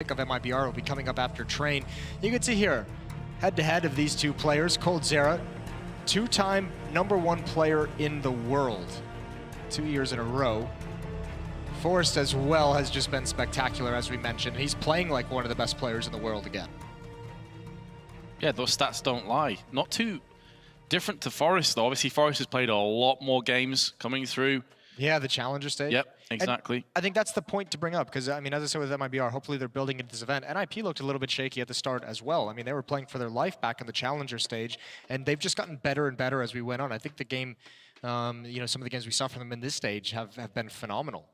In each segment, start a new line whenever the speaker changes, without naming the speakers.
of MIBR will be coming up after Train. You can see here, head-to-head of these two players, coldzera, two-time #1 player in the world, 2 years in a row. Forrest as well has just been spectacular, as we mentioned. He's playing like one of the best players in the world again.
Yeah, those stats don't lie. Not too different to Forrest, though. Obviously, Forrest has played a lot more games coming through.
Yeah, the challenger stage.
Yep, exactly.
And I think that's the point to bring up, because, I mean, as I said with MIBR, hopefully they're building into this event. NiP looked a little bit shaky at the start as well. I mean, they were playing for their life back in the challenger stage, and they've just gotten better and better as we went on. I think the game, you know, some of the games we saw from them in this stage have been phenomenal.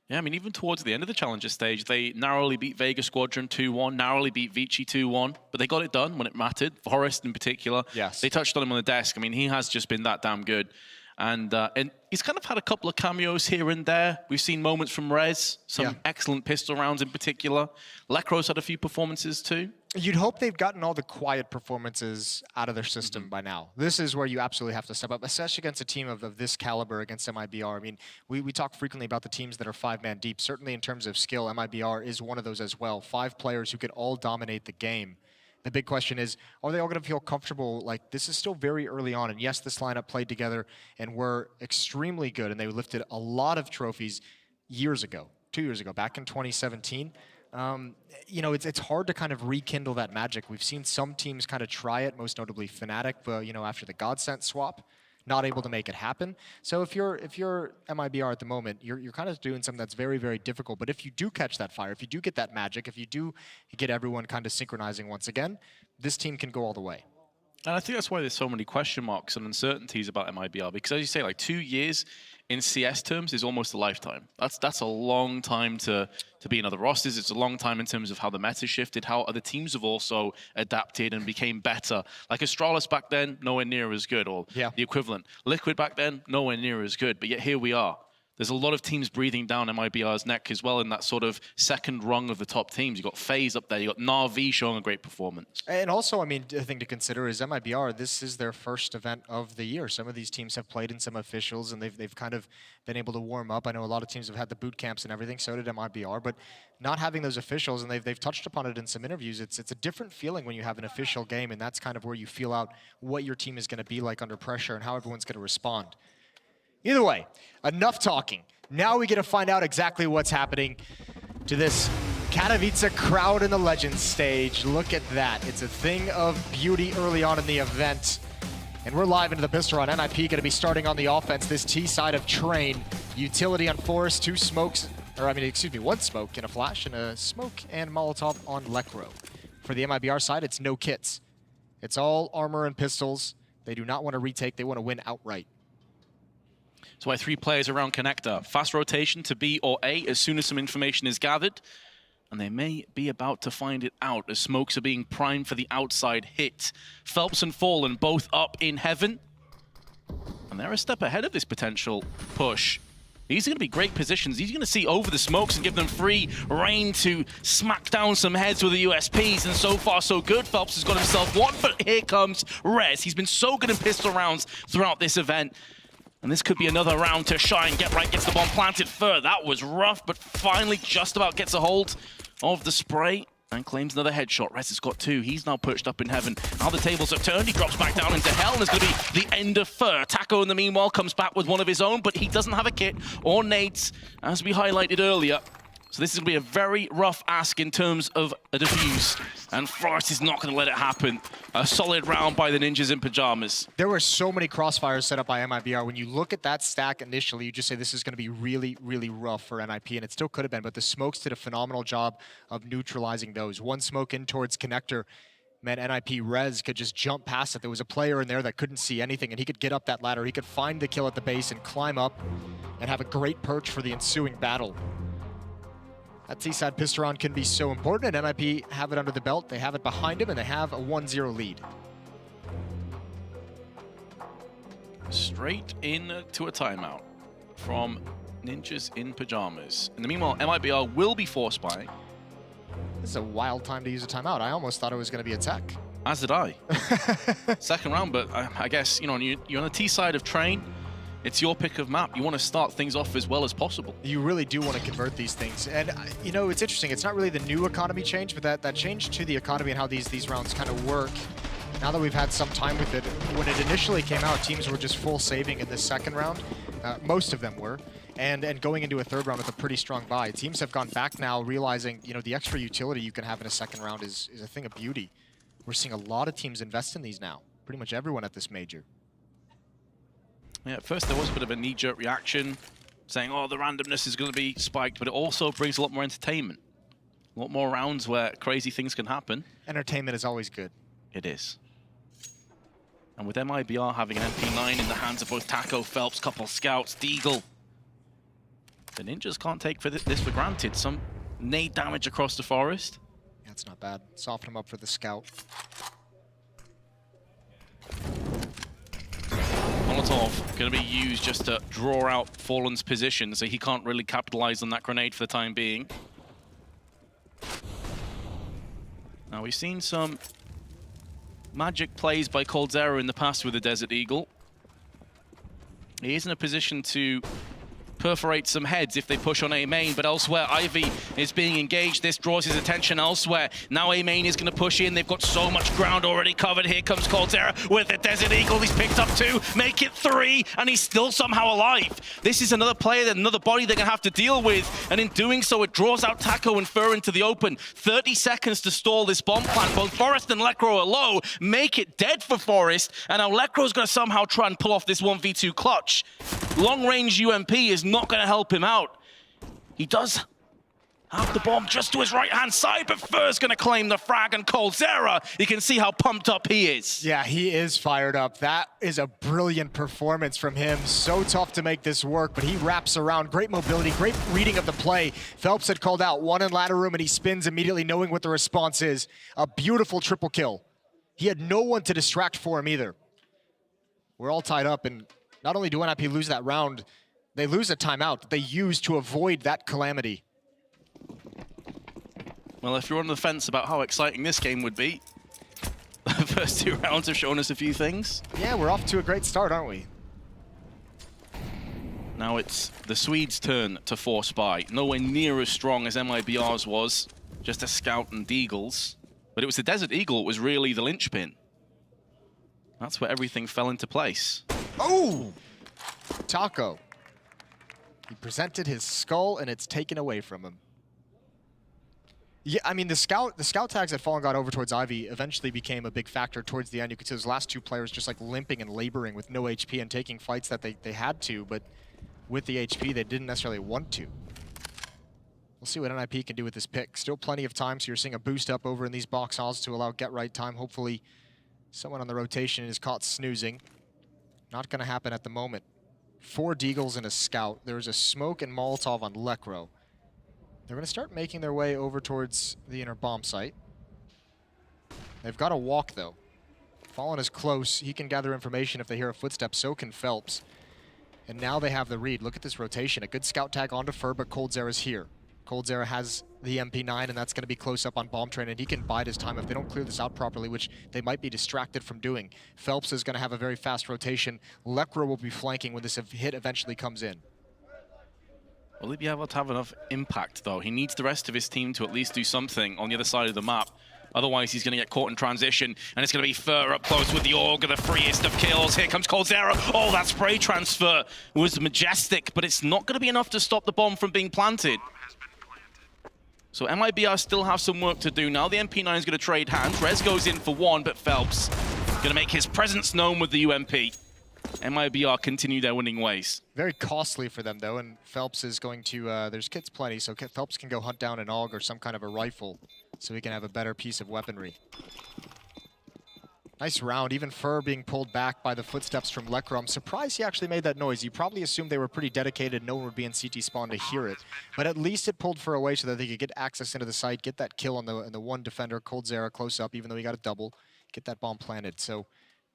Yeah, I mean, even towards the end of the challenger stage, they narrowly beat Vega Squadron 2-1, narrowly beat Vici 2-1, but they got it done when it mattered. Forrest in particular.
Yes.
They touched on him on the desk. I mean, he has just been that damn good. And he's kind of had a couple of cameos here and there. We've seen moments from Rez, some excellent pistol rounds in particular. Lekro's had a few performances too. You'd
hope they've gotten all the quiet performances out of their system by now. This is where you absolutely have to step up, especially against a team of this caliber, against MIBR. I mean, we talk frequently about the teams that are 5-man deep. Certainly in terms of skill, MIBR is one of those as well. 5 players who could all dominate the game. The big question is, are they all going to feel comfortable? Like, this is still very early on, and yes, this lineup played together and were extremely good, and they lifted a lot of trophies years ago, 2 years ago, back in 2017. You know, it's hard to kind of rekindle that magic. We've seen some teams kind of try it, most notably Fnatic, you know, after the Godsent swap, not able to make it happen. So if you're MIBR at the moment, you're kind of doing something that's very, very difficult. But if you do catch that fire, if you do get that magic, if you do get everyone kind of synchronizing once again, this team can go all the way.
And I think that's why there's so many question marks and uncertainties about MIBR, because as you say, like 2 years in CS terms is almost a lifetime. That's a long time to be in other rosters. It's a long time in terms of how the meta shifted, how other teams have also adapted and became better. Like Astralis back then, nowhere near as good, or the equivalent. Liquid back then, nowhere near as good, but yet here we are. There's a lot of teams breathing down MIBR's neck as well in that sort of second rung of the top teams. You've got FaZe up there, you've got Na'Vi showing a great performance.
And also, I mean, the thing to consider is MIBR, this is their first event of the year. Some of these teams have played in some officials and they've kind of been able to warm up. I know a lot of teams have had the boot camps and everything, so did MIBR, but not having those officials, and they've touched upon it in some interviews, it's a different feeling when you have an official game, and that's kind of where you feel out what your team is going to be like under pressure and how everyone's going to respond. Either way, enough talking. Now we get to find out exactly what's happening to this Katowice crowd in the Legends stage. Look at that. It's a thing of beauty early on in the event. And we're live into the pistol run. NiP going to be starting on the offense, this T side of Train. Utility on Forrest, 2 smokes, or I mean, excuse me, 1 smoke and a flash, and a smoke and Molotov on Lekro. For the MIBR side, it's no kits. It's all armor and pistols. They do not want to retake. They want to win outright.
That's why 3 players around connector. Fast rotation to B or A as soon as some information is gathered. And they may be about to find it out as smokes are being primed for the outside hit. Phelps and Fallen both up in heaven. And they're a step ahead of this potential push. These are going to be great positions. He's going to see over the smokes and give them free reign to smack down some heads with the USPs. And so far, so good. Phelps has got himself one, but here comes Rez. He's been so good in pistol rounds throughout this event. And this could be another round to shine. Get right, gets the bomb planted fur. That was rough, but finally just about gets a hold of the spray and claims another headshot. Rez has got 2. He's now perched up in heaven. Now the tables have turned. He drops back down into hell, and it's going to be the end of fur. Taco, in the meanwhile, comes back with one of his own, but he doesn't have a kit or nades, as we highlighted earlier. So this is going to be a very rough ask in terms of a defuse. And Forrest is not going to let it happen. A solid round by the Ninjas in Pajamas.
There were so many crossfires set up by MIBR. When you look at that stack initially, you just say this is going to be really, really rough for NiP, and it still could have been. But the smokes did a phenomenal job of neutralizing those. 1 smoke in towards connector meant NiP Rez could just jump past it. There was a player in there that couldn't see anything, and he could get up that ladder. He could find the kill at the base and climb up and have a great perch for the ensuing battle. That T-side pistol round can be so important, and NiP have it under the belt. They have it behind him, and they have a 1-0 lead.
Straight into a timeout from Ninjas in Pajamas. In the meanwhile, MIBR will be force buying.
This is a wild time to use a timeout. I almost thought it was going to be a tech.
As did I. Second round, but I guess, you know, you're on the T side of Train. It's your pick of map. You want to start things off as well as possible.
You really do want to convert these things. And, you know, it's interesting. It's not really the new economy change, but that change to the economy and how these rounds kind of work, now that we've had some time with it, when it initially came out, teams were just full saving in the second round. Most of them were. And going into a third round with a pretty strong buy. Teams have gone back now realizing, you know, the extra utility you can have in a second round is a thing of beauty. We're seeing a lot of teams invest in these now. Pretty much everyone at this major.
Yeah, at first there was a bit of a knee-jerk reaction, saying, oh, the randomness is going to be spiked, but it also brings a lot more entertainment. A lot more rounds where crazy things can happen.
Entertainment is always good.
It is. And with MIBR having an MP9 in the hands of both Taco, Phelps, couple scouts, Deagle, the Ninjas can't take this for granted. Some nade damage across the forest.
Yeah, it's not bad. Soften him up for the scout.
Molotov going to be used just to draw out Fallen's position, so he can't really capitalize on that grenade for the time being. Now, we've seen some magic plays by coldzera in the past with the Desert Eagle. He is in a position to perforate some heads if they push on A main, but elsewhere Ivy is being engaged. This draws his attention elsewhere. Now A main is going to push in. They've got so much ground already covered. Here comes coldzera with the Desert Eagle. He's picked up 2, make it 3, and he's still somehow alive. This is another player, another body they're going to have to deal with, and in doing so, it draws out Taco and Fur into the open. 30 seconds to stall this bomb plant. Both Forest and Lekro are low. Make it dead for Forest, and now Lekro's going to somehow try and pull off this 1v2 clutch. Long-range UMP is not going to help him out. He does have the bomb just to his right-hand side, but Fur's going to claim the frag, and coldzera, you can see how pumped up he is.
Yeah, he is fired up. That is a brilliant performance from him. So tough to make this work, but he wraps around. Great mobility, great reading of the play. Phelps had called out one in ladder room, and he spins immediately knowing what the response is. A beautiful triple kill. He had no one to distract for him either. We're all tied up, and not only do NiP lose that round, they lose a timeout they use to avoid that calamity.
Well, if you're on the fence about how exciting this game would be, the first 2 rounds have shown us a few things.
Yeah, we're off to a great start, aren't we?
Now it's the Swedes' turn to force buy. Nowhere near as strong as MIBR's was, just a scout and Deagles. But it was the Desert Eagle that was really the linchpin. That's where everything fell into place.
Oh! Taco. He presented his skull, and it's taken away from him. Yeah, I mean, the scout tags that Fallen got over towards Ivy eventually became a big factor towards the end. You could see those last 2 players just like limping and laboring with no HP and taking fights that they had to, but with the HP, they didn't necessarily want to. We'll see what NiP can do with this pick. Still plenty of time, so you're seeing a boost up over in these box halls to allow get right time. Hopefully, someone on the rotation is caught snoozing. Not going to happen at the moment. 4 Deagles and a scout. There's a smoke and Molotov on Lekro. They're going to start making their way over towards the inner bomb site. They've got to walk, though. Fallen is close. He can gather information if they hear a footstep. So can Phelps. And now they have the read. Look at this rotation. A good scout tag onto Fur, but coldzera's here. coldzera has the MP9, and that's going to be close up on Bomb Train, and he can bide his time if they don't clear this out properly, which they might be distracted from doing. Phelps is going to have a very fast rotation. Lekro will be flanking when this hit eventually comes in.
Will he be able to have enough impact, though? He needs the rest of his team to at least do something on the other side of the map. Otherwise, he's going to get caught in transition, and it's going to be Fur up close with the Augur, the freest of kills. Here comes coldzera. Oh, that spray transfer was majestic, but it's not going to be enough to stop the bomb from being planted. So MIBR still have some work to do now. The MP9 is going to trade hands. Rez goes in for 1, but Phelps going to make his presence known with the UMP. MIBR continue their winning ways.
Very costly for them, though, and Phelps is going to, there's kits plenty, so Phelps can go hunt down an AUG or some kind of a rifle so he can have a better piece of weaponry. Nice round, even Fur being pulled back by the footsteps from Lekro. I'm surprised he actually made that noise. You probably assumed they were pretty dedicated, no one would be in CT spawn to hear it. But at least it pulled Fur away so that they could get access into the site, get that kill on the one defender, coldzera, close up, even though he got a double, get that bomb planted. So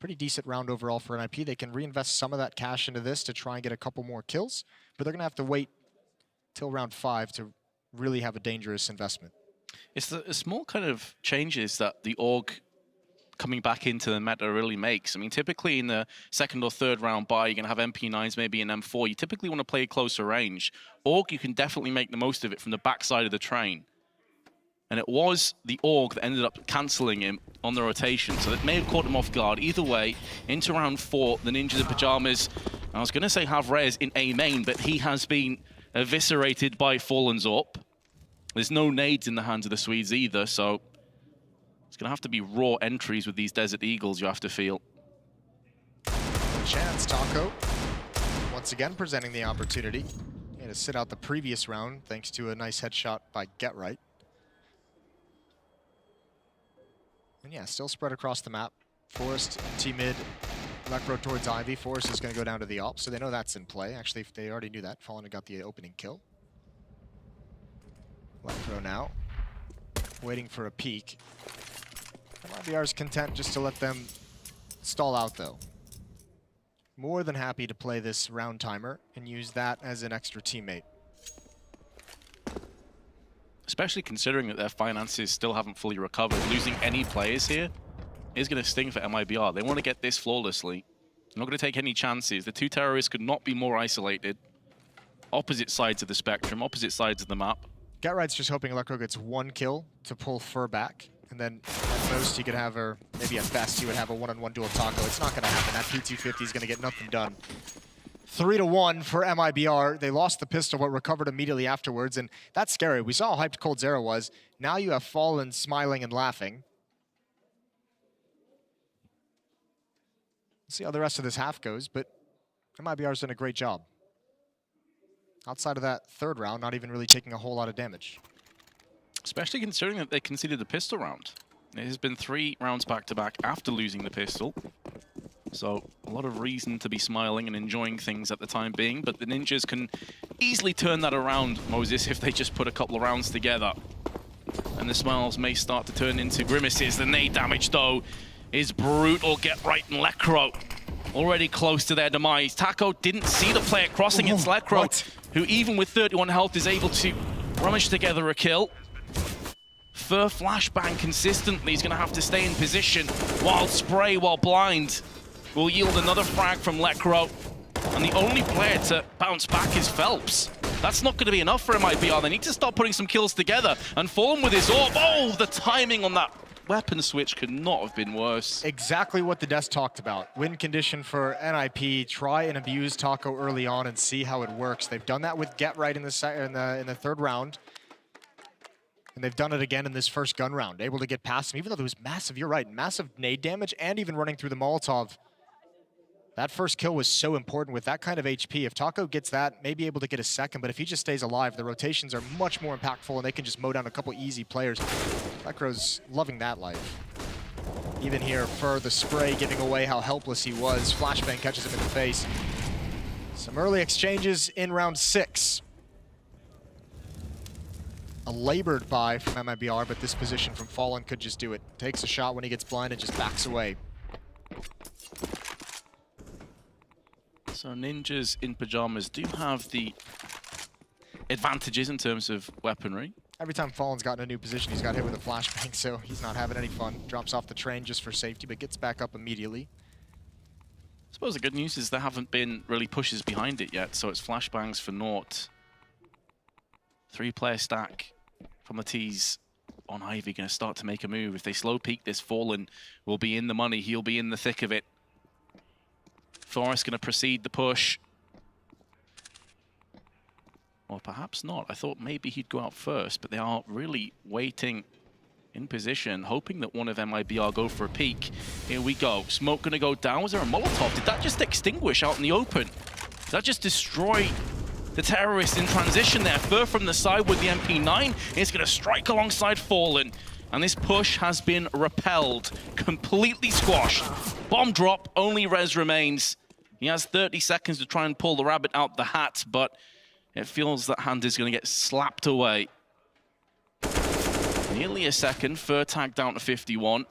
pretty decent round overall for NiP. They can reinvest some of that cash into this to try and get a couple more kills, but they're going to have to wait till round 5 to really have a dangerous investment.
It's the small kind of changes that the AUG coming back into the meta really makes. I mean, typically in the second or third round buy, you're going to have MP9s, maybe an M4. You typically want to play closer range. Org, you can definitely make the most of it from the backside of the train. And it was the Org that ended up cancelling him on the rotation, so that may have caught him off guard. Either way, into round 4, the Ninjas in Pajamas, I was going to say have Rez in A main, but he has been eviscerated by Fallen Zorp. There's no nades in the hands of the Swedes either, so it's going to have to be raw entries with these Desert Eagles, you have to feel.
Chance, Taco, once again presenting the opportunity. He had to sit out the previous round thanks to a nice headshot by Get Right. And yeah, still spread across the map. Forest, T-mid, Lekro towards Ivy. Forest is going to go down to the AWP, so they know that's in play. Actually, if they already knew that, Fallen got the opening kill. Lekro now, waiting for a peek. MIBR's content just to let them stall out, though. More than happy to play this round timer and use that as an extra teammate.
Especially considering that their finances still haven't fully recovered. Losing any players here is going to sting for MIBR. They want to get this flawlessly. They're not going to take any chances. The two terrorists could not be more isolated. Opposite sides of the spectrum, opposite sides of the map.
Get Right's just hoping Lekro gets one kill to pull Fur back. And then at most he could have, or maybe at best he would have a one-on-one duel Taco. It's not going to happen. That P250 is going to get nothing done. 3-1 for MIBR. They lost the pistol, but recovered immediately afterwards, and that's scary. We saw how hyped Cold Zero was. Now you have Fallen smiling and laughing. Let's see how the rest of this half goes, but MIBR's done a great job. Outside of that third round, not even really taking a whole lot of damage.
Especially considering that they conceded the pistol round. It has been 3 rounds back-to-back after losing the pistol. So a lot of reason to be smiling and enjoying things at the time being, but the Ninjas can easily turn that around, Moses, if they just put a couple of rounds together. And the smiles may start to turn into grimaces. The nade damage, though, is brutal. Get Right and Lekro already close to their demise. Taco didn't see the player crossing. It's Lekro, who even with 31 health is able to rummage together a kill. Fur flashbang consistently. He's going to have to stay in position. Wild spray while blind will yield another frag from Lekro. And the only player to bounce back is Phelps. That's not going to be enough for MIBR. They need to start putting some kills together. And Fallen with his AWP. Oh, the timing on that weapon switch could not have been worse.
Exactly what the desk talked about. Win condition for NiP. Try and abuse Taco early on and see how it works. They've done that with Get Right in the third round. And they've done it again in this first gun round. Able to get past him, even though there was massive, you're right, massive nade damage and even running through the Molotov. That first kill was so important with that kind of HP. If Taco gets that, maybe able to get a second, but if he just stays alive, the rotations are much more impactful and they can just mow down a couple easy players. Lekro's loving that life. Even here, Fur, the spray giving away how helpless he was. Flashbang catches him in the face. Some early exchanges in round 6. A labored buy from MIBR, but this position from Fallen could just do it. Takes a shot when he gets blind and just backs away.
So Ninjas in Pajamas do have the advantages in terms of weaponry.
Every time Fallen's gotten a new position, he's got hit with a flashbang, so he's not having any fun. Drops off the train just for safety, but gets back up immediately.
I suppose the good news is there haven't been really pushes behind it yet, so it's flashbangs for naught. 3-player stack from the T's on Ivy, going to start to make a move. If they slow peek this, Fallen will be in the money. He'll be in the thick of it. Forrest going to proceed the push. Or perhaps not. I thought maybe he'd go out first, but they are really waiting in position, hoping that one of MIBR go for a peek. Here we go. Smoke going to go down. Was there a Molotov? Did that just extinguish out in the open? Did that just destroy the terrorist in transition there? Fur from the side with the MP9 is going to strike alongside Fallen. And this push has been repelled, completely squashed. Bomb drop, only Rez remains. He has 30 seconds to try and pull the rabbit out the hat, but it feels that hand is going to get slapped away. Nearly a second, Fur tagged down to 51.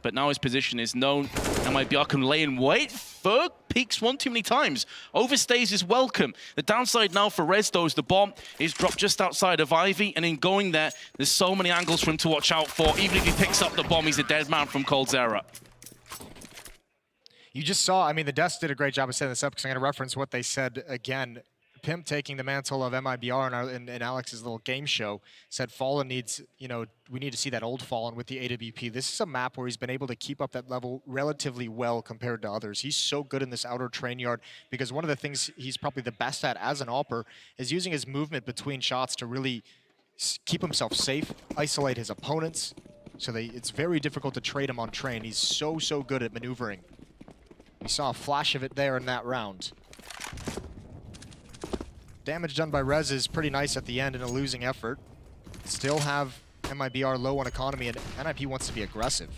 But now his position is known. MIBR can lay in wait. Fur peeks one too many times. Overstays his welcome. The downside now for Rez, though, is the bomb is dropped just outside of Ivy, and in going there, there's so many angles for him to watch out for. Even if he picks up the bomb, he's a dead man from coldzera.
You just saw, I mean, the Deaths did a great job of setting this up because I'm going to reference what they said again. Pimp taking the mantle of MIBR in Alex's little game show said Fallen needs, you know, we need to see that old Fallen with the AWP. This is a map where he's been able to keep up that level relatively well compared to others. He's so good in this outer train yard because one of the things he's probably the best at as an AWPer is using his movement between shots to really keep himself safe, isolate his opponents. So it's very difficult to trade him on train. He's so good at maneuvering. We saw a flash of it there in that round. Damage done by Rez is pretty nice at the end in a losing effort. Still have MIBR low on economy, and NiP wants to be aggressive.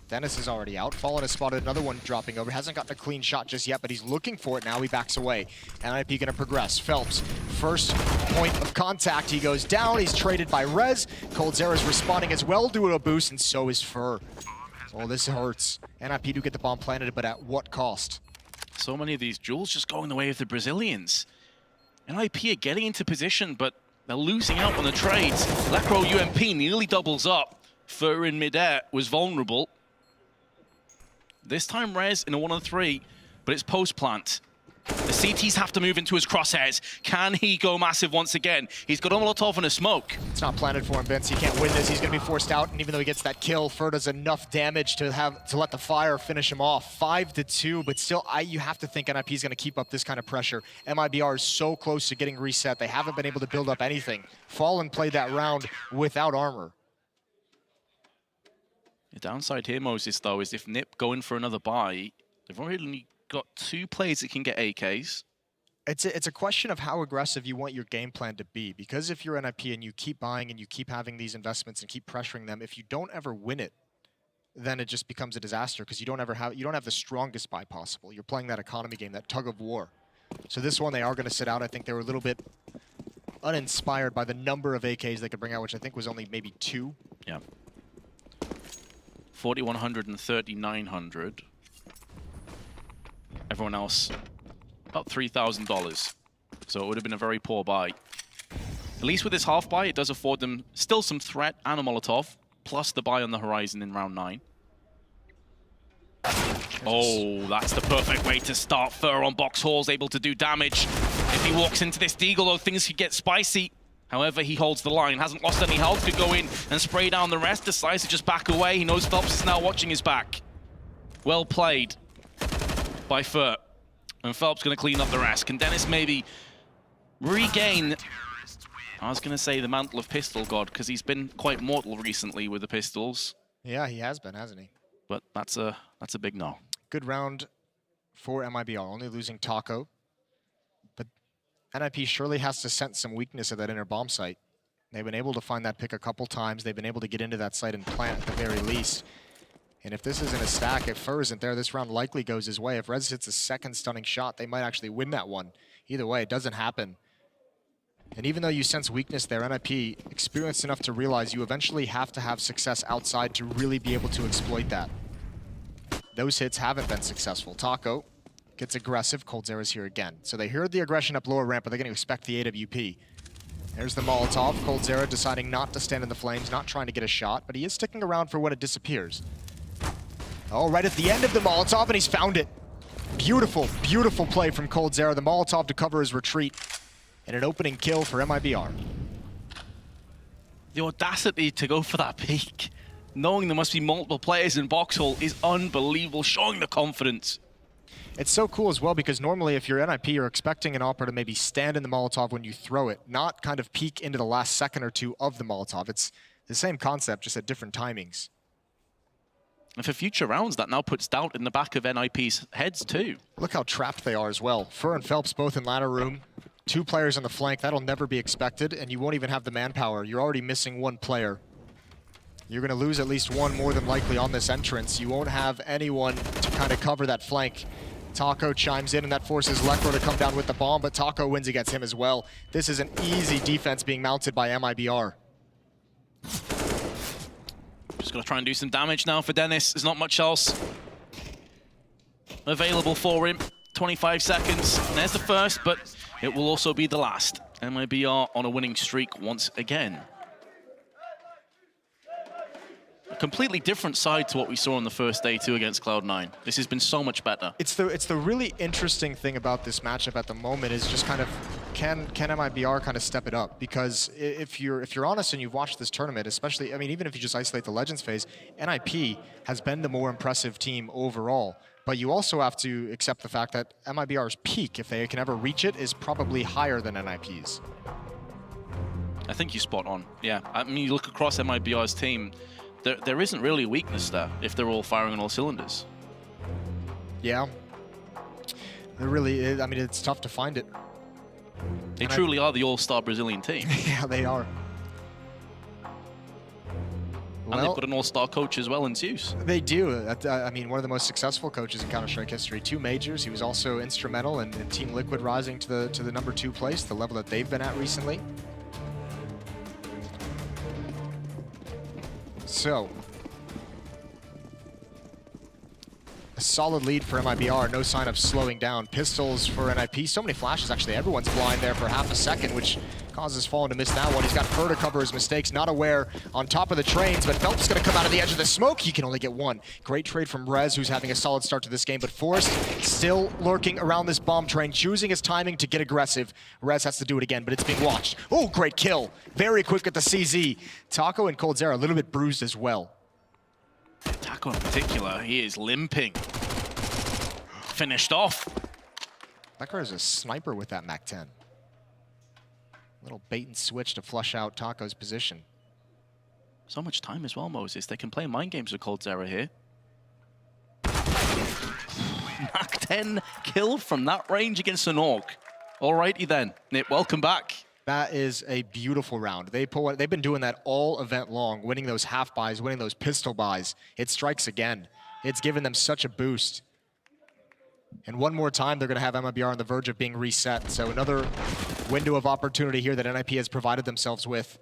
Dennis is already out. Fallen has spotted another one dropping over. Hasn't gotten a clean shot just yet, but he's looking for it now. He backs away. NiP gonna progress. Phelps, first point of contact. He goes down. He's traded by Rez. coldzera's responding as well, doing a boost, and so is Fur. Oh, this hurts. NiP do get the bomb planted, but at what cost?
So many of these duels just going the way of the Brazilians. NiP are getting into position, but they're losing out on the trades. Lecro UMP nearly doubles up. Fur in midair was vulnerable. This time Rez in a 1-on-3, but it's post-plant. The CTs have to move into his crosshairs. Can he go massive once again? He's got a Molotov and a smoke.
It's not planted for him, Vince. He can't win this. He's going to be forced out, and even though he gets that kill, Fur does enough damage to let the fire finish him off. 5-2, but still, you have to think NiP is going to keep up this kind of pressure. MIBR is so close to getting reset. They haven't been able to build up anything. Fallen played that round without armor.
The downside here, Moses, though, is if NiP go in for another buy, they've already got 2 players that can get AKs.
It's a question of how aggressive you want your game plan to be, because if you're NiP and you keep buying and you keep having these investments and keep pressuring them, if you don't ever win it, then it just becomes a disaster because you don't have the strongest buy possible. You're playing that economy game, that tug of war. So this one they are going to sit out. I think they were a little bit uninspired by the number of AKs they could bring out, which I think was only maybe 2.
Yeah. 4,100 and 3,900. Everyone else, about $3,000. So it would have been a very poor buy. At least with this half buy, it does afford them still some threat and a Molotov, plus the buy on the horizon in round 9. Oh, that's the perfect way to start. Fur on box halls, able to do damage. If he walks into this deagle, though, things could get spicy. However, he holds the line, hasn't lost any health, could go in and spray down the rest, decides to just back away. He knows Phelps is now watching his back. Well played by Fur. And Phelps going to clean up the rest. Can Dennis maybe regain, I was going to say the mantle of Pistol God, because he's been quite mortal recently with the pistols.
Yeah, he has been, hasn't he?
But that's a big no.
Good round for MIBR, only losing Taco. But NiP surely has to sense some weakness at that inner bomb site. They've been able to find that pick a couple times. They've been able to get into that site and plant at the very least. And if this isn't a stack, if Fur isn't there, this round likely goes his way. If Rez hits a second stunning shot, they might actually win that one. Either way, it doesn't happen. And even though you sense weakness there, NiP experienced enough to realize you eventually have to have success outside to really be able to exploit that. Those hits haven't been successful. Taco gets aggressive. coldzera's here again. So they heard the aggression up lower ramp, but they're going to expect the AWP. There's the Molotov. coldzera deciding not to stand in the flames, not trying to get a shot, but he is sticking around for when it disappears. Oh, right at the end of the Molotov, and he's found it. Beautiful, beautiful play from coldzera. The Molotov to cover his retreat. And an opening kill for MIBR.
The audacity to go for that peek, knowing there must be multiple players in Boxhole, is unbelievable, showing the confidence.
It's so cool as well because normally if you're NiP, you're expecting an AWPer to maybe stand in the Molotov when you throw it, not kind of peek into the last second or two of the Molotov. It's the same concept, just at different timings.
And for future rounds, that now puts doubt in the back of NiP's heads too.
Look how trapped they are as well. Fur and Phelps both in ladder room. 2 players on the flank, that'll never be expected, and you won't even have the manpower. You're already missing 1 player. You're gonna lose at least 1 more than likely on this entrance. You won't have anyone to kind of cover that flank. Taco chimes in, and that forces Lecro to come down with the bomb, but Taco wins against him as well. This is an easy defense being mounted by MIBR.
Just gonna try and do some damage now for Dennis. There's not much else available for him. 25 seconds. And there's the first, but it will also be the last. MIBR on a winning streak once again. A completely different side to what we saw on the first day too against Cloud9. This has been so much better.
It's the really interesting thing about this matchup at the moment is just kind of can MIBR kind of step it up? Because if you're honest and you've watched this tournament, especially, I mean, even if you just isolate the Legends phase, NiP has been the more impressive team overall. But you also have to accept the fact that MIBR's peak, if they can ever reach it, is probably higher than NiP's.
I think you're spot on. Yeah, I mean, you look across MIBR's team, there isn't really a weakness there if they're all firing on all cylinders.
Yeah. There really is. I mean, it's tough to find it.
They truly are the all-star Brazilian team.
Yeah, they are.
And they've got an all-star coach as well in Zeus.
They do. I mean, one of the most successful coaches in Counter-Strike history. 2 majors. He was also instrumental in Team Liquid rising to the #2 place, the level that they've been at recently. So, a solid lead for MIBR, no sign of slowing down. Pistols for NiP, so many flashes actually. Everyone's blind there for half a second, which causes Fallen to miss that one. He's got Fur to cover his mistakes, not aware on top of the trains, but Phelps is gonna come out of the edge of the smoke. He can only get one. Great trade from Rez, who's having a solid start to this game, but Forrest still lurking around this bomb train, choosing his timing to get aggressive. Rez has to do it again, but it's being watched. Oh, great kill. Very quick at the CZ. Taco and coldzera a little bit bruised as well.
Taco in particular, he is limping. Finished off.
That guy is a sniper with that MAC-10. Little bait and switch to flush out Taco's position.
So much time as well, Moses. They can play mind games with coldzera here. MAC-10 killed from that range against an Orc. Alrighty then. NiP, welcome back.
That is a beautiful round. They've been doing that all event long, winning those half buys, winning those pistol buys. It strikes again. It's given them such a boost. And one more time, they're going to have MIBR on the verge of being reset. So another window of opportunity here that NiP has provided themselves with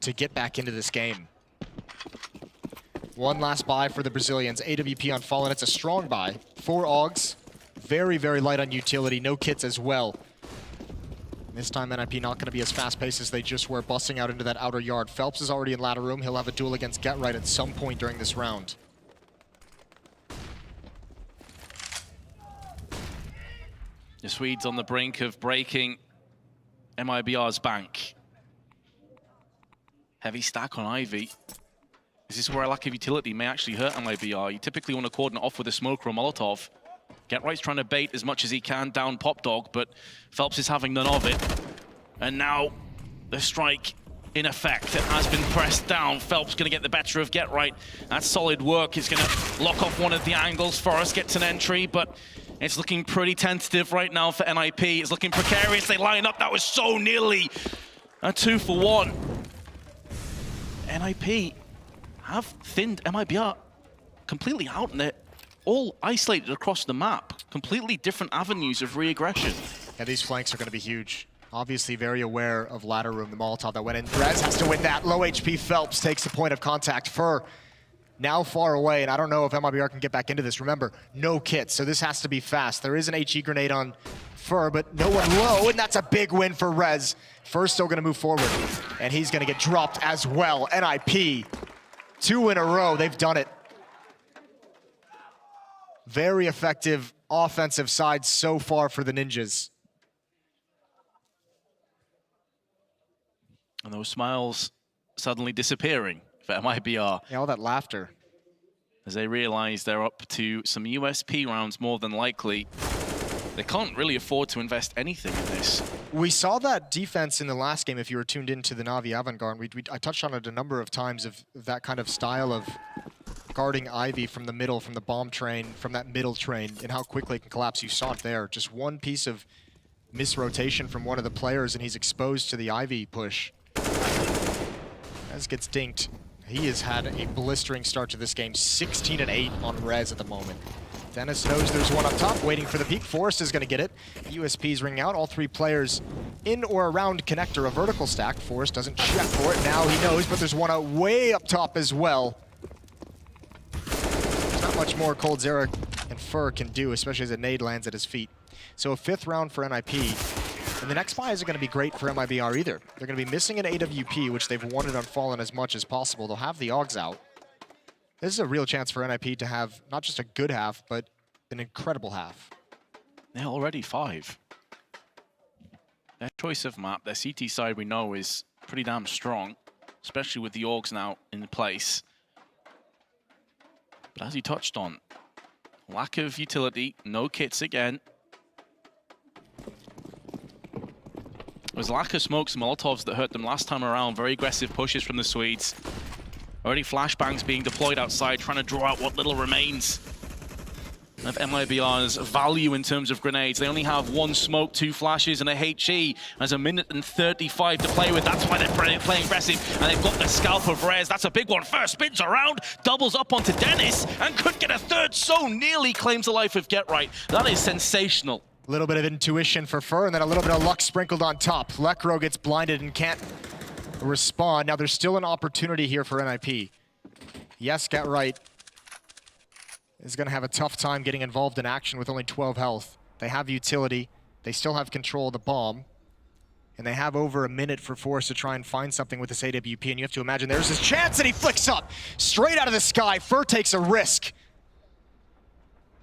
to get back into this game. One last buy for the Brazilians. AWP on Fallen. It's a strong buy. 4 AUGs. Very, very light on utility. No kits as well. This time NiP not going to be as fast-paced as they just were, busting out into that outer yard. Phelps is already in ladder room. He'll have a duel against GetRight at some point during this round.
The Swedes on the brink of breaking MIBR's bank. Heavy stack on Ivy. This is where a lack of utility may actually hurt MIBR. You typically want to cordon it off with a smoke or a Molotov. GetRight's trying to bait as much as he can down Pop Dog, but Phelps is having none of it. And now the strike in effect. It has been pressed down. Phelps going to get the better of GetRight. That's solid work. He's going to lock off one of the angles. Forrest gets an entry, but it's looking pretty tentative right now for NiP. It's looking precarious. They line up. That was so nearly a 2-for-1. NiP have thinned MIBR completely out, and they're all isolated across the map. Completely different avenues of re-aggression.
Yeah, these flanks are going to be huge. Obviously very aware of ladder room, the Molotov that went in. Rez has to win that. Low HP Phelps takes the point of contact. Fur now far away, and I don't know if MIBR can get back into this. Remember, no kits, so this has to be fast. There is an HE grenade on Fur, but no one low, and that's a big win for Rez. Fur still going to move forward, and he's going to get dropped as well. NiP, 2 in a row, they've done it. Very effective offensive side so far for the Ninjas.
And those smiles suddenly disappearing for MIBR.
Yeah, all that laughter.
As they realize they're up to some USP rounds more than likely. They can't really afford to invest anything in this.
We saw that defense in the last game if you were tuned into the Na'Vi Avantgarde. I touched on it a number of times of that kind of style of guarding Ivy from the middle, from the bomb train, from that middle train, and how quickly it can collapse. You saw it there. Just one piece of misrotation from one of the players, and he's exposed to the Ivy push. Rez gets dinked. He has had a blistering start to this game. 16-8 on Rez at the moment. Dennis knows there's one up top, waiting for the peek. Forrest is going to get it. USP's ringing out. All 3 players in or around connector, a vertical stack. Forrest doesn't check for it. Now he knows, but there's one out way up top as well. There's not much more coldzera and Fur can do, especially as a nade lands at his feet. So a 5th round for NiP. And the next buy isn't going to be great for MIBR either. They're going to be missing an AWP, which they've wanted on Fallen as much as possible. They'll have the Augs out. This is a real chance for NiP to have not just a good half, but an incredible half.
They're already 5. Their choice of map, their CT side we know is pretty damn strong, especially with the Augs now in place. But as you touched on, lack of utility, no kits again. It was lack of smokes and Molotovs that hurt them last time around. Very aggressive pushes from the Swedes. Already flashbangs being deployed outside, trying to draw out what little remains of MIBR's value in terms of grenades. They only have 1 smoke, 2 flashes, and a HE. There's a minute and 35 to play with. That's why they're playing aggressive, and they've got the scalp of Rez. That's a big one. First spins around, doubles up onto Dennis, and could get a 3rd. So nearly claims the life of Get Right. That is sensational.
A little bit of intuition for Fur, and then a little bit of luck sprinkled on top. Lekro gets blinded and can't respond. Now there's still an opportunity here for NiP. Yes, Get Right is going to have a tough time getting involved in action with only 12 health. They have utility. They still have control of the bomb. And they have over a minute for Force to try and find something with this AWP. And you have to imagine there's this chance, and he flicks up straight out of the sky. Fur takes a risk.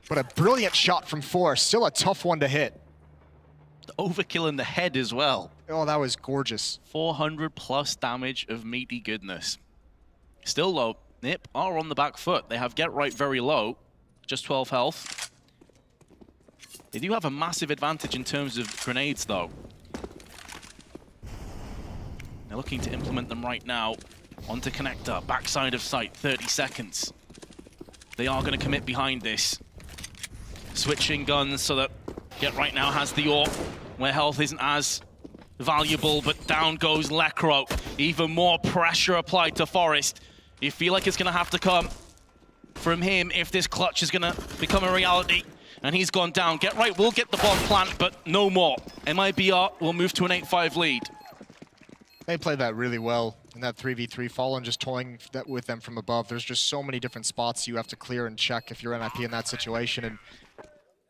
But a brilliant shot from Force. Still a tough one to hit.
Overkill in the head as well.
Oh, that was gorgeous.
400 plus damage of meaty goodness. Still low. NiP are on the back foot. They have Get Right very low. Just 12 health. They do have a massive advantage in terms of grenades, though. They're looking to implement them right now. Onto connector, backside of site, 30 seconds. They are going to commit behind this. Switching guns so that Get Right now has the AWP, where health isn't as valuable, but down goes Lekro. Even more pressure applied to Forest. You feel like it's going to have to come from him if this clutch is going to become a reality. And he's gone down. Get Right will get the bomb plant, but no more. MIBR will move to an 8-5 lead.
They played that really well in that 3v3. Fallen just toying that with them from above. There's just so many different spots you have to clear and check if you're NiP in that situation. And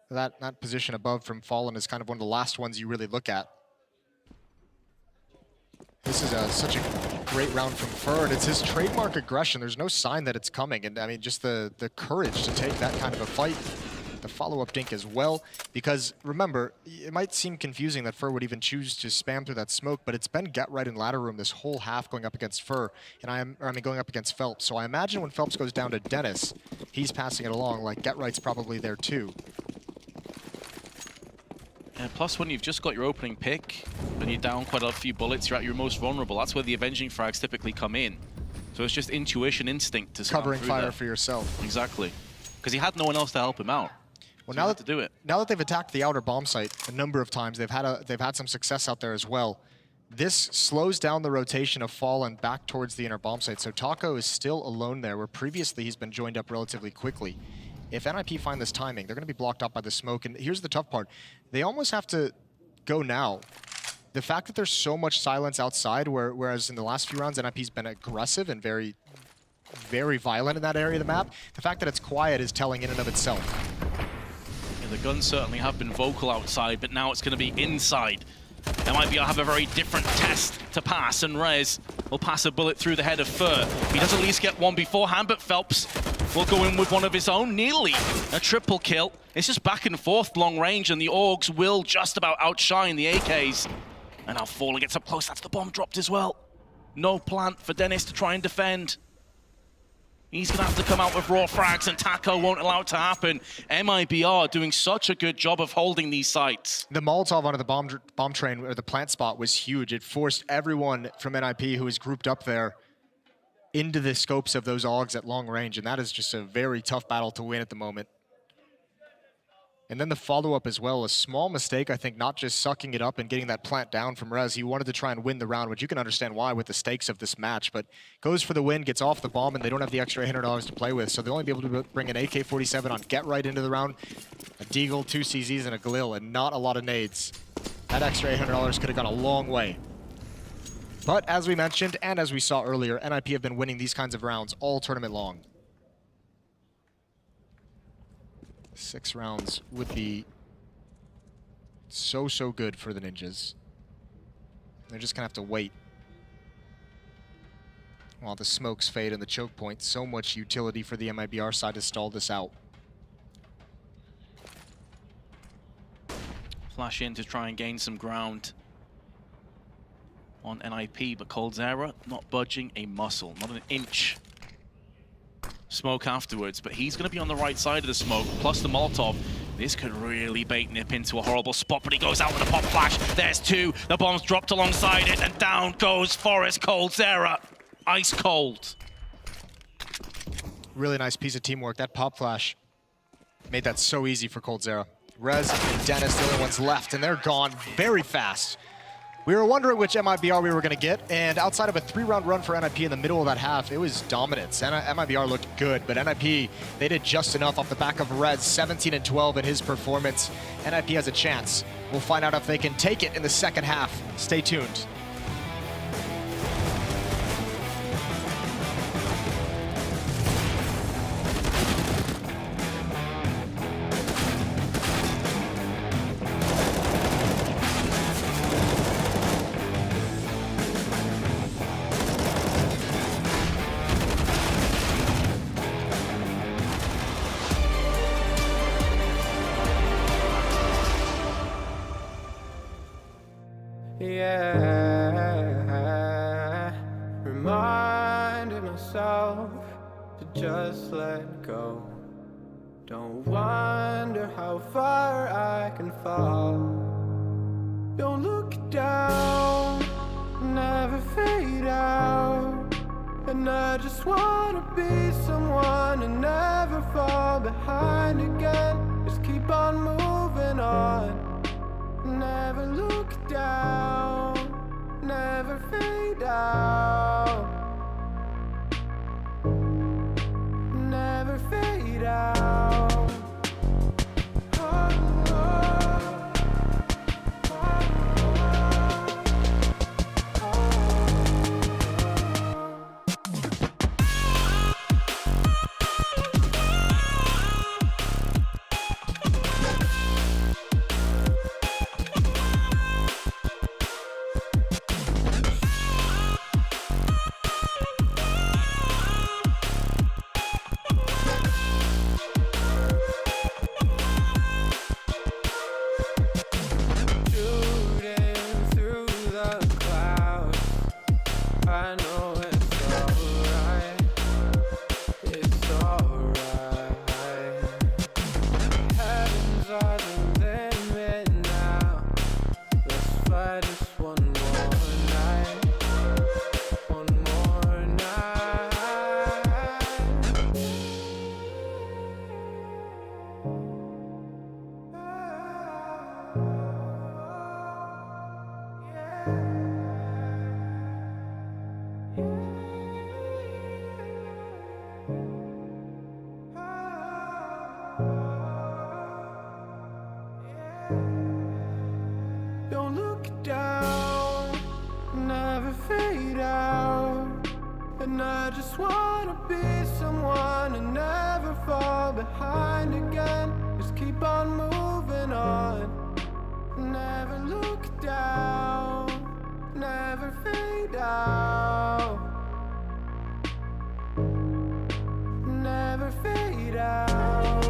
that position above from Fallen is kind of one of the last ones you really look at. This is such a great round from Fur, and it's his trademark aggression. There's no sign that it's coming, and I mean, just the courage to take that kind of a fight. The follow-up dink as well, because remember, it might seem confusing that Fur would even choose to spam through that smoke, but it's been Get Right in ladder room this whole half going up against Fur, and going up against Phelps. So I imagine when Phelps goes down to Dennis, he's passing it along like Get Right's probably there too.
And plus, when you've just got your opening pick, when you're down quite a few bullets, you're at your most vulnerable. That's where the avenging frags typically come in. So it's just intuition, instinct to
covering fire for yourself.
Exactly, because he had no one else to help him out.
Well,
so
now that they've attacked the outer bomb site a number of times, they've had some success out there as well. This slows down the rotation of Fallen back towards the inner bomb site. So Taco is still alone there, where previously he's been joined up relatively quickly. If NiP find this timing, they're going to be blocked up by the smoke. And here's the tough part. They almost have to go now. The fact that there's so much silence outside, whereas in the last few rounds, NiP's been aggressive and very, very violent in that area of the map, the fact that it's quiet is telling in and of itself.
Yeah, the guns certainly have been vocal outside, but now it's going to be inside. MIBR have a very different test to pass, and Rez will pass a bullet through the head of Fur. He does at least get one beforehand, but Phelps will go in with one of his own. Nearly a triple kill. It's just back and forth long range, and the Augs will just about outshine the AKs. And now Fallen gets up close. That's the bomb dropped as well. No plant for Dennis to try and defend. He's going to have to come out with raw frags, and Taco won't allow it to happen. MIBR doing such a good job of holding these sites.
The Molotov onto the bomb train, or the plant spot, was huge. It forced everyone from NiP who was grouped up there into the scopes of those Augs at long range, and that is just a very tough battle to win at the moment. And then the follow-up as well, a small mistake, I think, not just sucking it up and getting that plant down from Rez. He wanted to try and win the round, which you can understand why with the stakes of this match, but goes for the win, gets off the bomb, and they don't have the extra $800 to play with, so they'll only be able to bring an AK-47 on Get Right into the round, a Deagle, 2 CZs, and a Galil, and not a lot of nades. That extra $800 could have gone a long way. But as we mentioned, and as we saw earlier, NiP have been winning these kinds of rounds all tournament long. 6 rounds would be so good for the Ninjas. They're just gonna have to wait while the smokes fade and the choke point. So much utility for the MIBR side to stall this out.
Flash in to try and gain some ground on NiP, but coldzera not budging a muscle, not an inch. Smoke afterwards, but he's going to be on the right side of the smoke, plus the Molotov. This could really bait NiP into a horrible spot, but he goes out with a pop flash. There's 2. The bomb's dropped alongside it, and down goes Forest coldzera. Ice cold.
Really nice piece of teamwork. That pop flash made that so easy for coldzera. Rez and Dennis, the only ones left, and they're gone very fast. We were wondering which MIBR we were going to get, and outside of a 3-round run for NiP in the middle of that half, it was dominance. MIBR looked good, but NiP, they did just enough off the back of Rez, 17 and 12 in his performance. NiP has a chance. We'll find out if they can take it in the second half. Stay tuned.
Yeah, reminding myself to just let go. Don't wonder how far I can fall. Don't look down, never fade out. And I just wanna be someone and never fall behind again. Just keep on moving on. Never look down, never fade out. Never fade out. Don't look down, never fade out. And I just wanna be someone and never fall behind again. Just keep on moving on. Never look down, never fade out. Never fade out.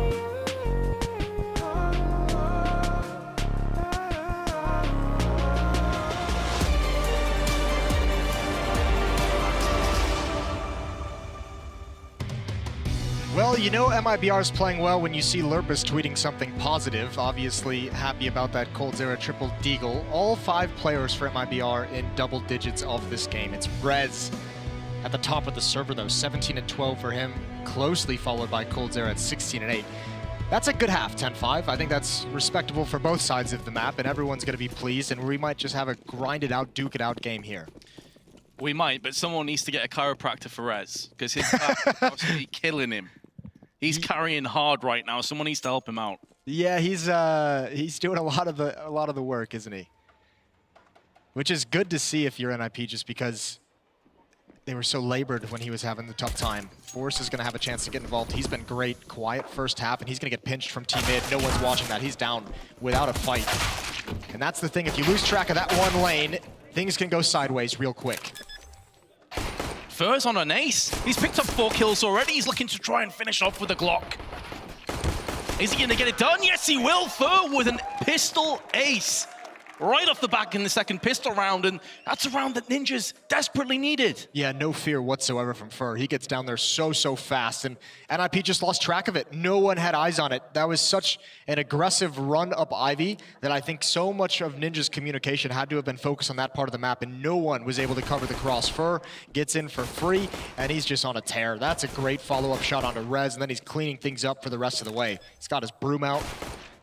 Well, you know MIBR's playing well when you see Lurpus tweeting something positive. Obviously happy about that coldzera triple deagle. All 5 players for MIBR in double digits of this game. It's Rez at the top of the server though, 17 and 12 for him, closely followed by coldzera at 16 and 8. That's a good half, 10-5. I think that's respectable for both sides of the map, and everyone's going to be pleased, and we might just have a grind it out, duke it out game here.
We might, but someone needs to get a chiropractor for Rez, because his back is absolutely killing him. He's carrying hard right now. Someone needs to help him out.
Yeah, he's doing a lot of the work, isn't he? Which is good to see if you're NiP, just because they were so labored when he was having the tough time. Boris is going to have a chance to get involved. He's been great, quiet first half, and he's going to get pinched from team mid. No one's watching that. He's down without a fight. And that's the thing. If you lose track of that one lane, things can go sideways real quick.
Fur's on an ace. He's picked up 4 kills already. He's looking to try and finish off with a Glock. Is he going to get it done? Yes, he will. Fur with a pistol ace. Right off the back in the second pistol round, and that's a round that Ninjas desperately needed. Yeah, no fear whatsoever from Fur. He gets down there so fast, and NiP just lost track of it. No one had eyes on it. That was such an aggressive run up Ivy that I think so much of Ninja's communication had to have been focused on that part of the map, and no one was able to cover the cross. Fur gets in for free, and he's just on a tear. That's a great follow-up shot onto Rez, and then he's cleaning things up for the rest of the way. He's got his broom out,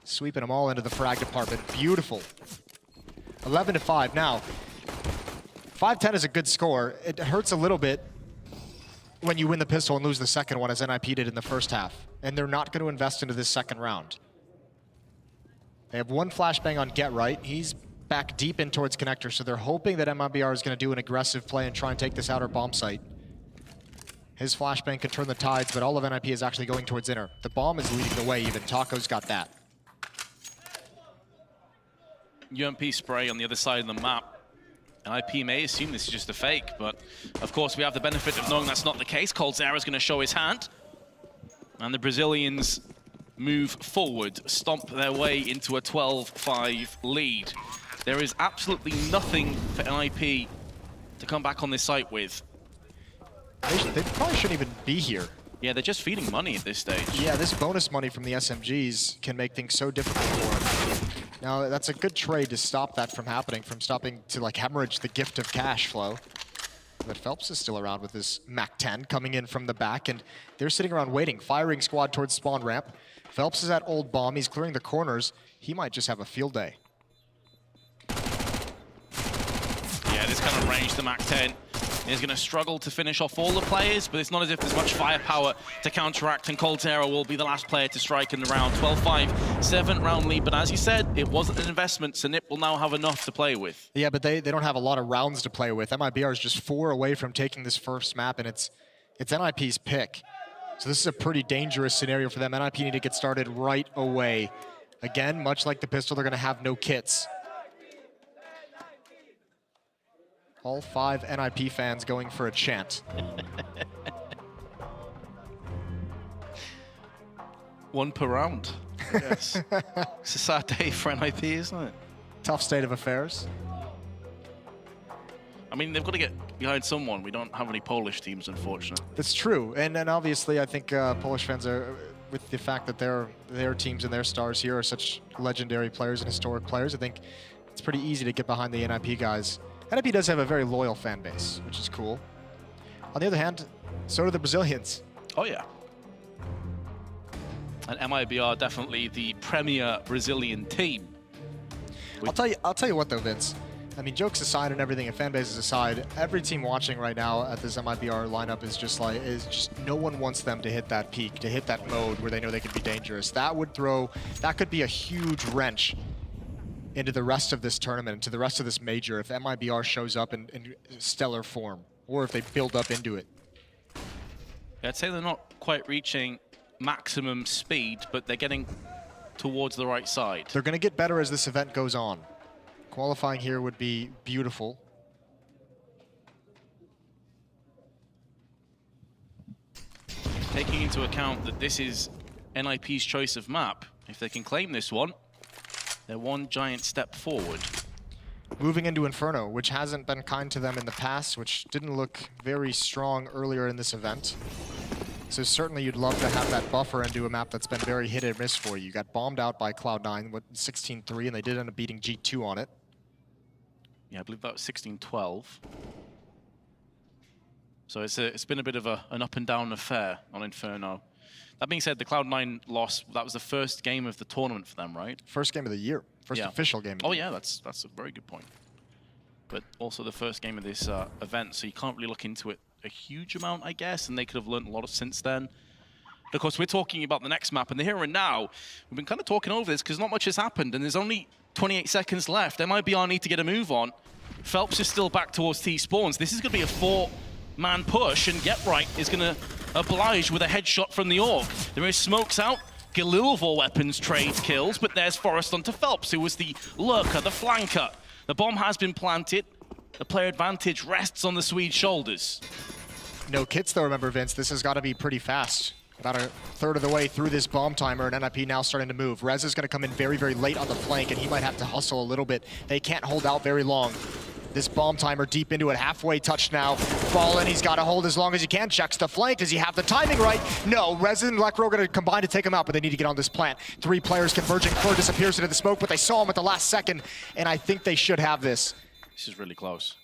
sweeping them all into the frag department. Beautiful. 11-5 now. 5-10 is a good score. It hurts a little bit when you win the pistol and lose the second one, as NiP did in the first half. And they're not going to invest into this second round. They have one flashbang on Get Right. He's back deep in towards connector, so they're hoping that MIBR is going to do an aggressive play and try and take this outer bomb site. His flashbang can turn the tides, but all of NiP is actually going towards inner. The bomb is leading the way even. Taco's got that. UMP spray on the other side of the map. NiP may assume this is just a fake, but of course we have the benefit of knowing that's not the case. coldzera's going to show his hand. And the Brazilians move forward, stomp their way into a 12-5 lead. There is absolutely nothing for NiP to come back on this site with.
They probably shouldn't even be here.
Yeah, they're just feeding money at this stage.
Yeah, this bonus money from the SMGs can make things so difficult for them. Now, that's a good trade to stop that from happening, from stopping to like hemorrhage the gift of cash flow. But Phelps is still around with his MAC-10 coming in from the back, and they're sitting around waiting. Firing squad towards spawn ramp. Phelps is at old bomb. He's clearing the corners. He might just have a field day.
Yeah, this kind of range, the MAC-10 is going to struggle to finish off all the players, but it's not as if there's much firepower to counteract, and coldzera will be the last player to strike in the round. 12-5, 7-round lead, but as you said, it wasn't an investment, so NiP will now have enough to play with. Yeah, but they don't have a lot of rounds to play with. MIBR is just 4 away from taking this first map, and it's NiP's pick. So this is a pretty dangerous scenario for them. NiP need to get started right away. Again, much like the pistol, they're going to have no kits. All 5 NiP fans going for a chant. One per round. Yes. It's a sad day for NiP, isn't it?
Tough state of affairs.
I mean, they've got to get behind someone. We don't have any Polish teams, unfortunately.
That's true. And obviously, I think Polish fans are, with the fact that their teams and their stars here are such legendary players and historic players, I think it's pretty easy to get behind the NiP guys. NiP does have a very loyal fan base, which is cool. On the other hand, so do the Brazilians.
Oh, yeah. And MIBR definitely the premier Brazilian team.
I'll tell you what, though, Vince. I mean, jokes aside and everything, and fan bases aside, every team watching right now at this MIBR lineup is just no one wants them to hit that peak, to hit that mode where they know they can be dangerous. That could be a huge wrench into the rest of this tournament, into the rest of this major, if MIBR shows up in stellar form, or if they build up into it.
Yeah, I'd say they're not quite reaching maximum speed, but they're getting towards the right side.
They're going to get better as this event goes on. Qualifying here would be beautiful.
Taking into account that this is NiP's choice of map, if they can claim this one, they're one giant step forward.
Moving into Inferno, which hasn't been kind to them in the past, which didn't look very strong earlier in this event. So certainly you'd love to have that buffer into a map that's been very hit or miss for you. You got bombed out by Cloud9 with 16-3, and they did end up beating G2 on it.
Yeah, I believe that was 16-12. So it's been a bit of an up and down affair on Inferno. That being said, the Cloud9 loss, that was the first game of the tournament for them, right?
First game of the year. First official game of the year.
Yeah, that's a very good point. But also the first game of this event, so you can't really look into it a huge amount, I guess, and they could have learned a lot since then. But of course, we're talking about the next map, and the here and now, we've been kind of talking over this because not much has happened, and there's only 28 seconds left. MIBR need to get a move on. Phelps is still back towards T-spawns. This is going to be a man push, and Get Right is going to oblige with a headshot from the orc. There is smokes out. Galil of all weapons trades kills, but there's Forrest onto Phelps, who was the lurker, the flanker. The bomb has been planted. The player advantage rests on the Swede's shoulders.
No kits though, remember, Vince. This has got to be pretty fast. About a third of the way through this bomb timer, and NiP now starting to move. Rez is going to come in very, very late on the flank, and he might have to hustle a little bit. They can't hold out very long. This bomb timer deep into it, halfway touched now. Fallen, he's got to hold as long as he can. Checks the flank. Does he have the timing right? No, Rez and Lekro are going to combine to take him out, but they need to get on this plant. 3 players converging. Fleur disappears into the smoke, but they saw him at the last second, and I think they should have this.
This is really close.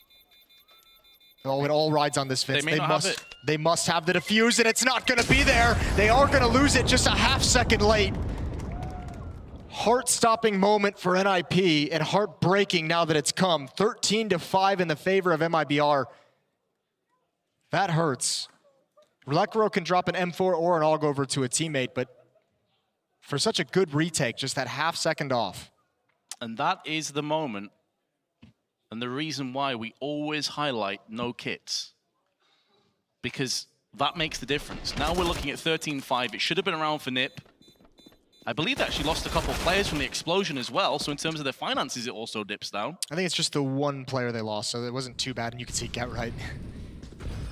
Oh, it all rides on this, Vince.
They may not have it.
They must have the defuse, and it's not going to be there. They are going to lose it just a half second late. Heart-stopping moment for NiP, and heartbreaking now that it's come. 13-5 in the favor of MIBR. That hurts. Lekro can drop an M4 or an AUG over to a teammate, but for such a good retake, just that half second off.
And that is the moment, and the reason why we always highlight no kits. Because that makes the difference. Now we're looking at 13-5. It should have been around for NiP. I believe they actually lost a couple of players from the explosion as well, so in terms of their finances, it also dips down.
I think it's just the one player they lost, so it wasn't too bad, and you can see Get Right.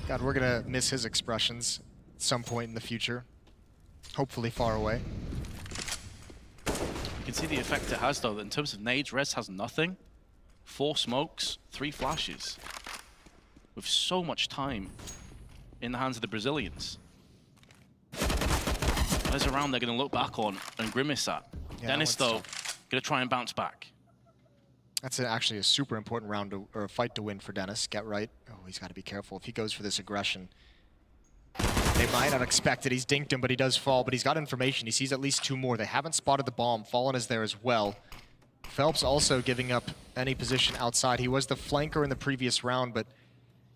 God, we're gonna miss his expressions at some point in the future. Hopefully far away.
You can see the effect it has, though. In terms of nades, Rez has nothing. 4 smokes, 3 flashes. With so much time in the hands of the Brazilians. There's a round they're going to look back on and grimace at.
Yeah,
Dennis, though, going to try and bounce back.
That's actually a super important round to, or a fight to win for Dennis. Get Right. Oh, he's got to be careful. If he goes for this aggression, they might not expect it. He's dinked him, but he does fall. But he's got information. He sees at least 2 more. They haven't spotted the bomb. Fallen is there as well. Phelps also giving up any position outside. He was the flanker in the previous round, but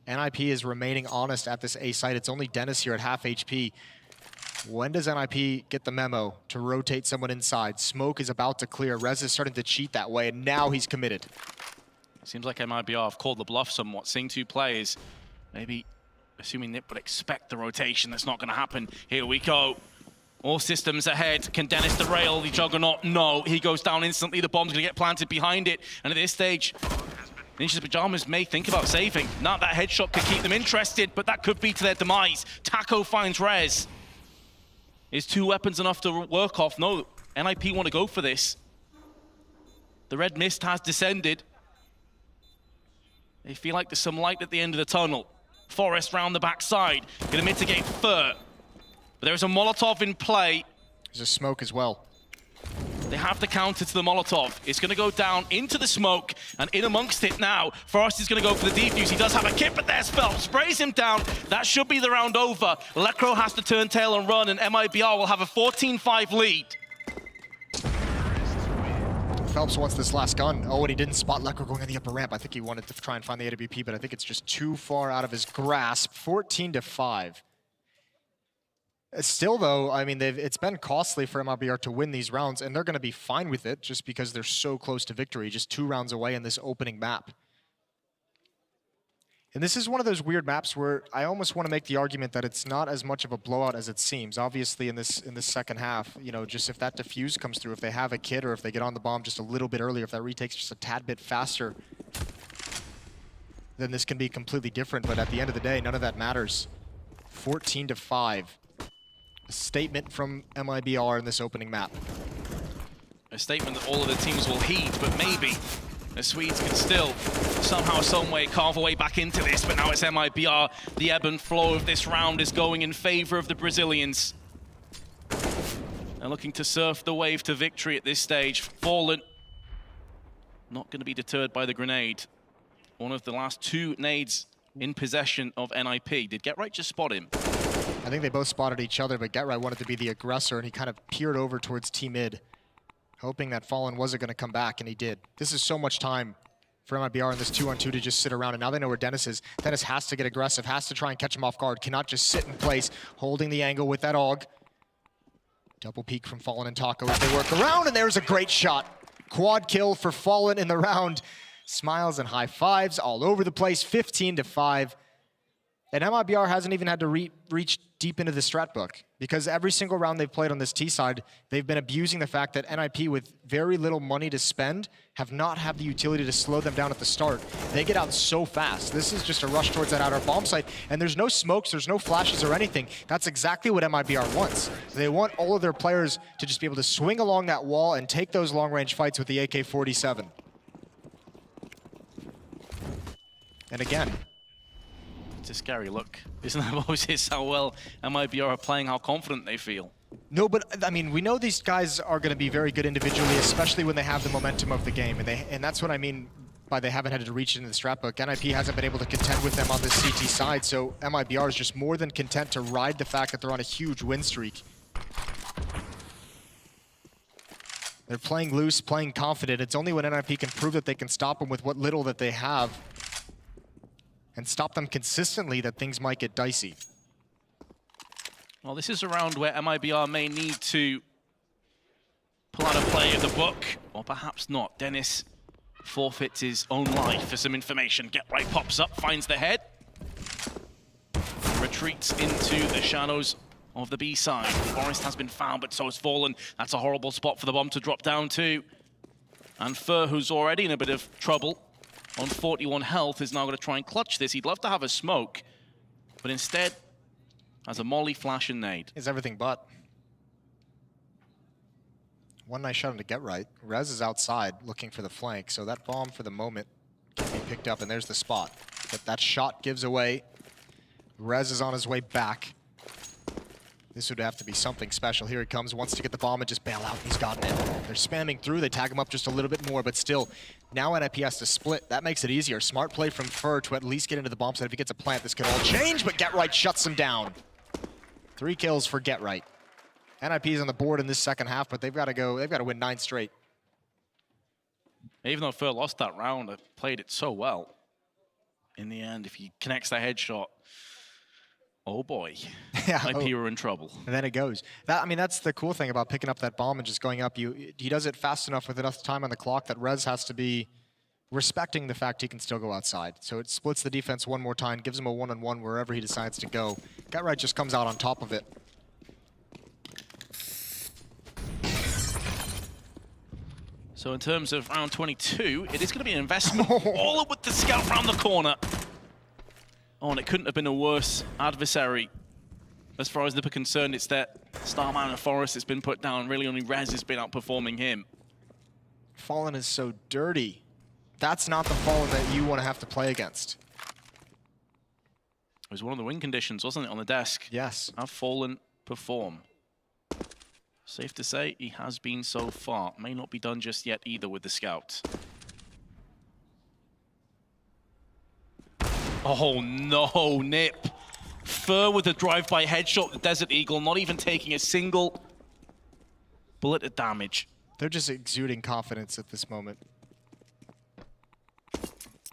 NiP is remaining honest at this A site. It's only Dennis here at half HP. When does NiP get the memo to rotate someone inside? Smoke is about to clear. Rez is starting to cheat that way, and now he's committed.
Seems like MIBR have called the bluff somewhat, seeing 2 players. Maybe assuming NiP would expect the rotation. That's not going to happen. Here we go. All systems ahead. Can Dennis derail the Juggernaut? No. He goes down instantly. The bomb's going to get planted behind it. And at this stage, Ninja's Pajamas may think about saving. Now that headshot could keep them interested, but that could be to their demise. Taco finds Rez. Is 2 weapons enough to work off? No, NiP want to go for this. The red mist has descended. They feel like there's some light at the end of the tunnel. Forrest round the backside, going to mitigate Fur. But there is a Molotov in play.
There's a smoke as well.
They have the counter to the Molotov. It's going to go down into the smoke, and in amongst it now, Forrest is going to go for the defuse. He does have a kit, but there's Phelps. Sprays him down. That should be the round over. Lekro has to turn tail and run, and MIBR will have a 14-5 lead.
Phelps wants this last gun. Oh, and he didn't spot Lekro going on the upper ramp. I think he wanted to try and find the AWP, but I think it's just too far out of his grasp. 14-5. Still, though, I mean, it's been costly for MIBR to win these rounds, and they're going to be fine with it just because they're so close to victory, just 2 rounds away in this opening map. And this is one of those weird maps where I almost want to make the argument that it's not as much of a blowout as it seems. Obviously, in this second half, you know, just if that defuse comes through, if they have a kit or if they get on the bomb just a little bit earlier, if that retakes just a tad bit faster, then this can be completely different. But at the end of the day, none of that matters. 14-5. A statement from MIBR in this opening map.
A statement that all of the teams will heed, but maybe the Swedes can still somehow, some way carve a way back into this, but now it's MIBR. The ebb and flow of this round is going in favor of the Brazilians. They're looking to surf the wave to victory at this stage. Fallen, not going to be deterred by the grenade. One of the last 2 nades in possession of NiP. Did Get Right just spot him?
I think they both spotted each other, but Get Right wanted to be the aggressor, and he kind of peered over towards T-mid, hoping that Fallen wasn't going to come back, and he did. This is so much time for MIBR in this 2-on-2 to just sit around, and now they know where Dennis is. Dennis has to get aggressive, has to try and catch him off guard, cannot just sit in place, holding the angle with that AUG. Double peek from Fallen and Taco as they work around, and there's a great shot. Quad kill for Fallen in the round. Smiles and high fives all over the place, 15-5. And MIBR hasn't even had to reach deep into the strat book, because every single round they've played on this T side, they've been abusing the fact that NiP, with very little money to spend, have not had the utility to slow them down at the start. They get out so fast. This is just a rush towards that outer bomb site, and there's no smokes, there's no flashes or anything. That's exactly what MIBR wants. They want all of their players to just be able to swing along that wall and take those long-range fights with the AK-47. And again,
it's a scary look, isn't it, Moses? How well MIBR are playing, how confident they feel.
No, but I mean, we know these guys are going to be very good individually, especially when they have the momentum of the game, and that's what I mean by they haven't had to reach into the strat book. NiP hasn't been able to contend with them on this CT side, so MIBR is just more than content to ride the fact that they're on a huge win streak. They're playing loose, playing confident. It's only when NiP can prove that they can stop them with what little that they have and stop them consistently that things might get dicey.
Well, this is a round where MIBR may need to pull out a play of the book, or perhaps not. Dennis forfeits his own life for some information. Get Right pops up, finds the head, retreats into the shadows of the B side. Forest has been found, but so has Fallen. That's a horrible spot for the bomb to drop down to. And Fur, who's already in a bit of trouble, on 41 health, is now going to try and clutch this. He'd love to have a smoke, but instead has a molly, flash, and nade.
Is everything but. One nice shot him to Get Right. Rez is outside looking for the flank, so that bomb for the moment can be picked up, and there's the spot. But that shot gives away. Rez is on his way back. This would have to be something special. Here he comes, wants to get the bomb and just bail out. He's gotten it. They're spamming through. They tag him up just a little bit more, but still, now NiP has to split. That makes it easier. Smart play from Fur to at least get into the bomb site. If he gets a plant, this could all change, but Get Right shuts him down. 3 kills for Get Right. NiP is on the board in this second half, but they've got to go. They've got to win 9 straight.
Even though Fur lost that round, I played it so well. In the end, if he connects that headshot, oh boy,
Yeah,
NiP are in trouble.
And then it goes. That, I mean, that's the cool thing about picking up that bomb and just going up. He does it fast enough with enough time on the clock that Rez has to be respecting the fact he can still go outside. So it splits the defense one more time, gives him a one-on-one wherever he decides to go. Get Right just comes out on top of it.
So in terms of round 22, it is going to be an investment all up with the scout round the corner. Oh, and it couldn't have been a worse adversary. As far as NiP are concerned, it's that Starman and Forest has been put down. Really only Rez has been outperforming him.
Fallen is so dirty. That's not the Fallen that you want to have to play against.
It was one of the win conditions, wasn't it, on the desk?
Yes.
Have Fallen perform. Safe to say, he has been so far. May not be done just yet either with the scout. Oh no, NiP. Fur with a drive-by headshot, the Desert Eagle, not even taking a single bullet of damage.
They're just exuding confidence at this moment.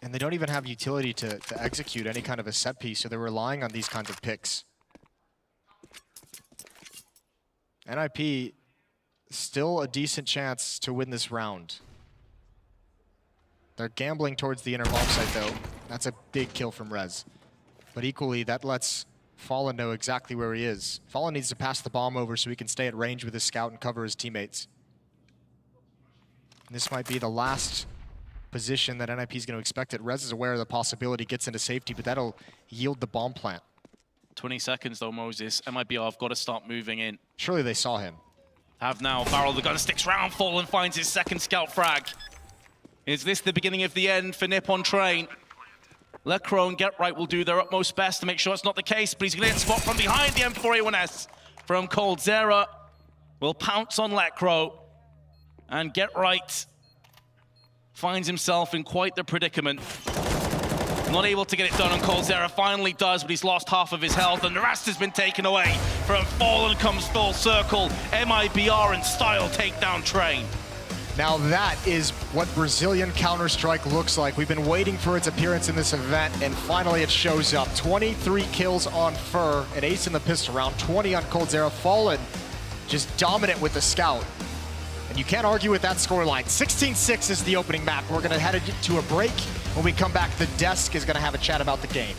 And they don't even have utility to execute any kind of a set piece, so they're relying on these kinds of picks. NiP, still a decent chance to win this round. They're gambling towards the inner bomb site, though. That's a big kill from Rez. But equally, that lets Fallen know exactly where he is. Fallen needs to pass the bomb over so he can stay at range with his scout and cover his teammates. And this might be the last position that NiP is going to expect it. Rez is aware of the possibility, gets into safety, but that'll yield the bomb plant.
20 seconds though, Moses. MIBR have got to start moving in.
Surely they saw him.
Have now, Barrel the gun sticks round, Fallen finds his second scout frag. Is this the beginning of the end for NiP on train? Lecro and Get Right will do their utmost best to make sure it's not the case, but he's going to get spot from behind the M4A1S from coldzera. Will pounce on Lecro, and Get Right finds himself in quite the predicament. Not able to get it done on coldzera, finally does, but he's lost half of his health, and the rest has been taken away. From Fallen comes full circle. MIBR in style takedown train.
Now that is what Brazilian Counter-Strike looks like. We've been waiting for its appearance in this event, and finally it shows up. 23 kills on Fur, an ace in the pistol round, 20 on coldzera. Fallen just dominant with the scout. And you can't argue with that scoreline. 16-6 is the opening map. We're going to head to a break. When we come back, the desk is going to have a chat about the game.